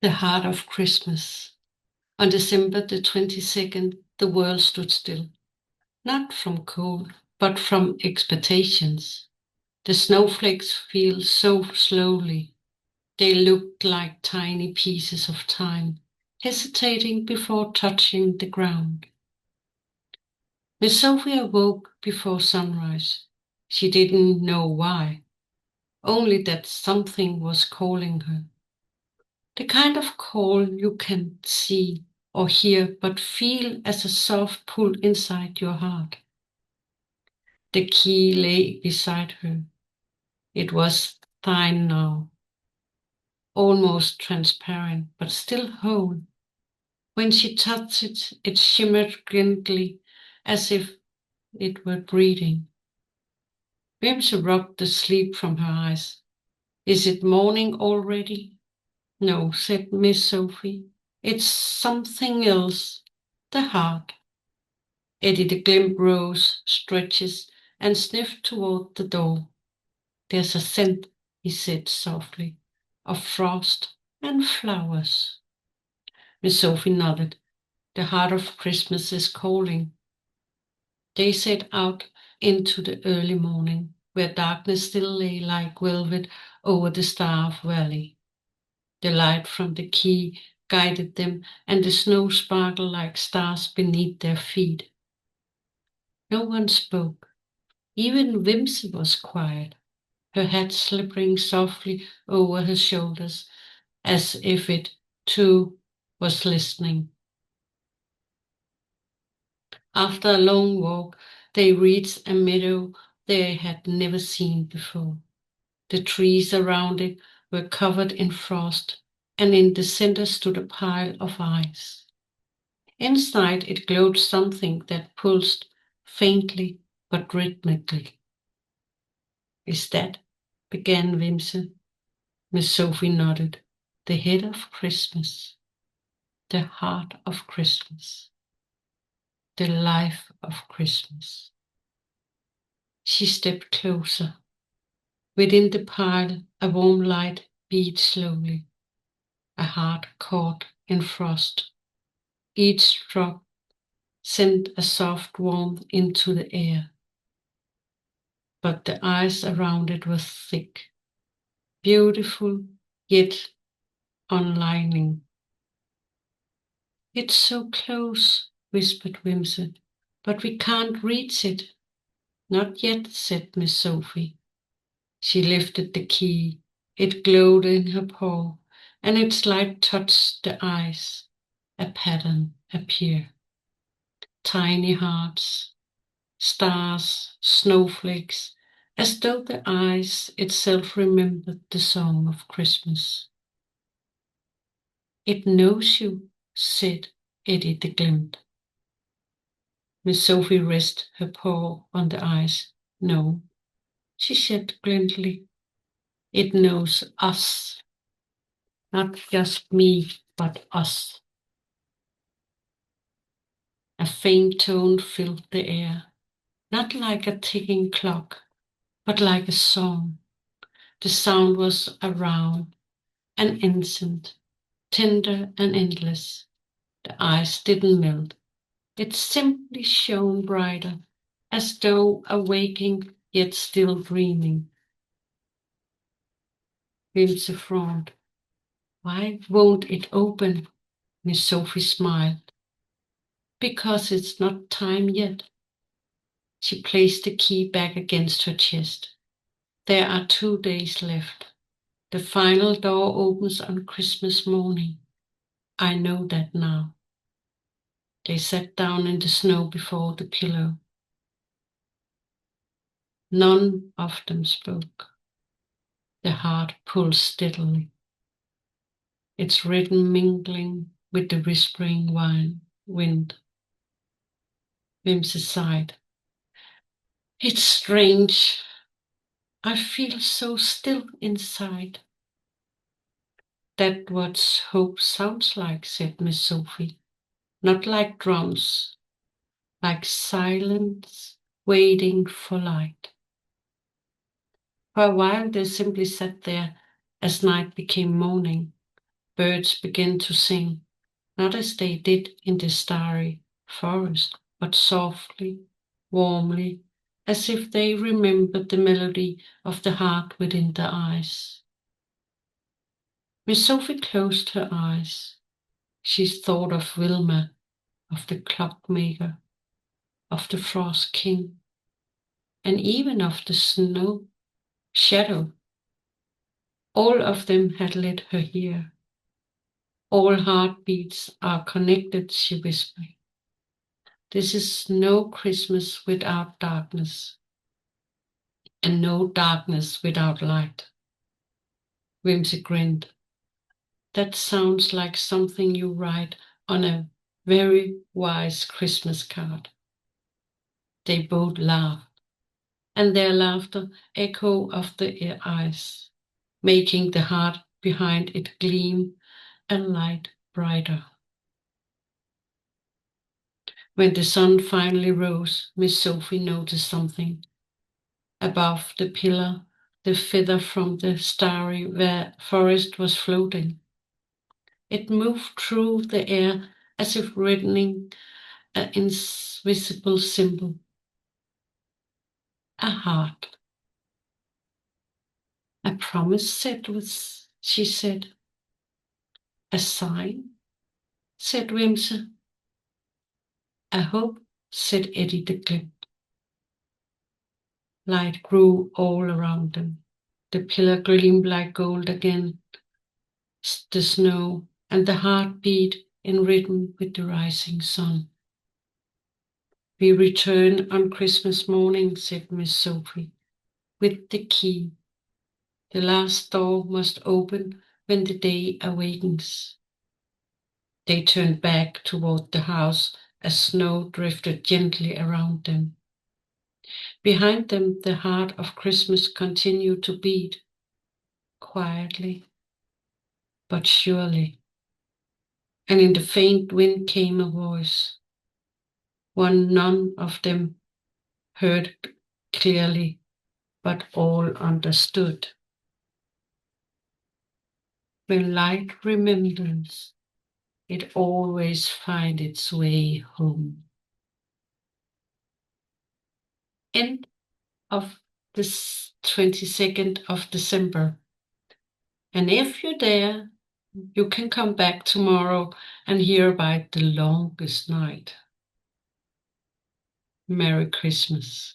The heart of Christmas. On December the 22nd, the world stood still, not from cold, but from expectations. The snowflakes fell so slowly. They looked like tiny pieces of time, hesitating before touching the ground. Miss Sophie awoke before sunrise. She didn't know why, only that something was calling her. The kind of call you can't see or hear but feel as a soft pull inside your heart. The key lay beside her. It was fine now, almost transparent but still whole. When she touched it, it shimmered gently as if it were breathing. Wimsey rubbed the sleep from her eyes. Is it morning already? No, said Miss Sophie. It's something else. The heart. Eddie the Glimp rose, stretches, and sniffed toward the door. There's a scent, he said softly, of frost and flowers. Miss Sophie nodded. The heart of Christmas is calling. They set out into the early morning, where darkness still lay like velvet over the Starved Valley. The light from the quay guided them, and the snow sparkled like stars beneath their feet. No one spoke. Even Wimsey was quiet, her hat slipping softly over her shoulders, as if it, too, was listening. After a long walk, they reached a meadow they had never seen before. The trees around it were covered in frost, and in the center stood a pile of ice. Inside it glowed something that pulsed faintly but rhythmically. Is that? Began Wimsey. Miss Sophie nodded. The head of Christmas. The heart of Christmas. The life of Christmas. She stepped closer. Within the pile, a warm light beat slowly. A heart caught in frost. Each drop sent a soft warmth into the air. But the ice around it was thick, beautiful, yet unlining. It's so close, whispered Wimsey, but we can't reach it. Not yet, said Miss Sophie. She lifted the key. It glowed in her paw, and its light touched the ice. A pattern appeared. Tiny hearts, stars, snowflakes, as though the ice itself remembered the song of Christmas. It knows you, said Eddie the Glimp. Miss Sophie rested her paw on the ice. No, she said gently. It knows us. Not just me, but us. A faint tone filled the air, not like a ticking clock, but like a song. The sound was around, an instant, tender and endless. The ice didn't melt. It simply shone brighter, as though awaking yet still dreaming. Wimsey frowned. Why won't it open? Miss Sophie smiled. Because it's not time yet. She placed the key back against her chest. There are 2 days left. The final door opens on Christmas morning. I know that now. They sat down in the snow before the pillow. None of them spoke. The heart pulled steadily, its rhythm mingling with the whispering wind. Wimsey sighed. It's strange. I feel so still inside. That's what hope sounds like, said Miss Sophie. Not like drums, like silence waiting for light. For a while they simply sat there as night became morning. Birds began to sing, not as they did in the starry forest, but softly, warmly, as if they remembered the melody of the heart within their eyes. Miss Sophie closed her eyes. She thought of Wilma, of the clockmaker, of the frost king, and even of the snow shadow. All of them had led her here. All heartbeats are connected, she whispered. This is no Christmas without darkness, and no darkness without light. Whimsy grinned. That sounds like something you write on a very wise Christmas card. They both laughed, and their laughter echoed off the eyes, making the heart behind it gleam a light brighter. When the sun finally rose, Miss Sophie noticed something. Above the pillar, the feather from the starry forest was floating. It moved through the air as if written an invisible symbol. A heart. A promise, she said. A sign, said Wimse. A hope, said Eddie the Clip. Light grew all around them. The pillar gleamed like gold again. The snow and the heart beat in rhythm with the rising sun. We return on Christmas morning, said Miss Sophie, with the key. The last door must open when the day awakens. They turned back toward the house as snow drifted gently around them. Behind them, the heart of Christmas continued to beat, quietly but surely. And in the faint wind came a voice, one none of them heard clearly, but all understood. When light remembers, it always finds its way home. End of this 22nd of December. And if you're there, you can come back tomorrow and hear about the longest night. Merry Christmas.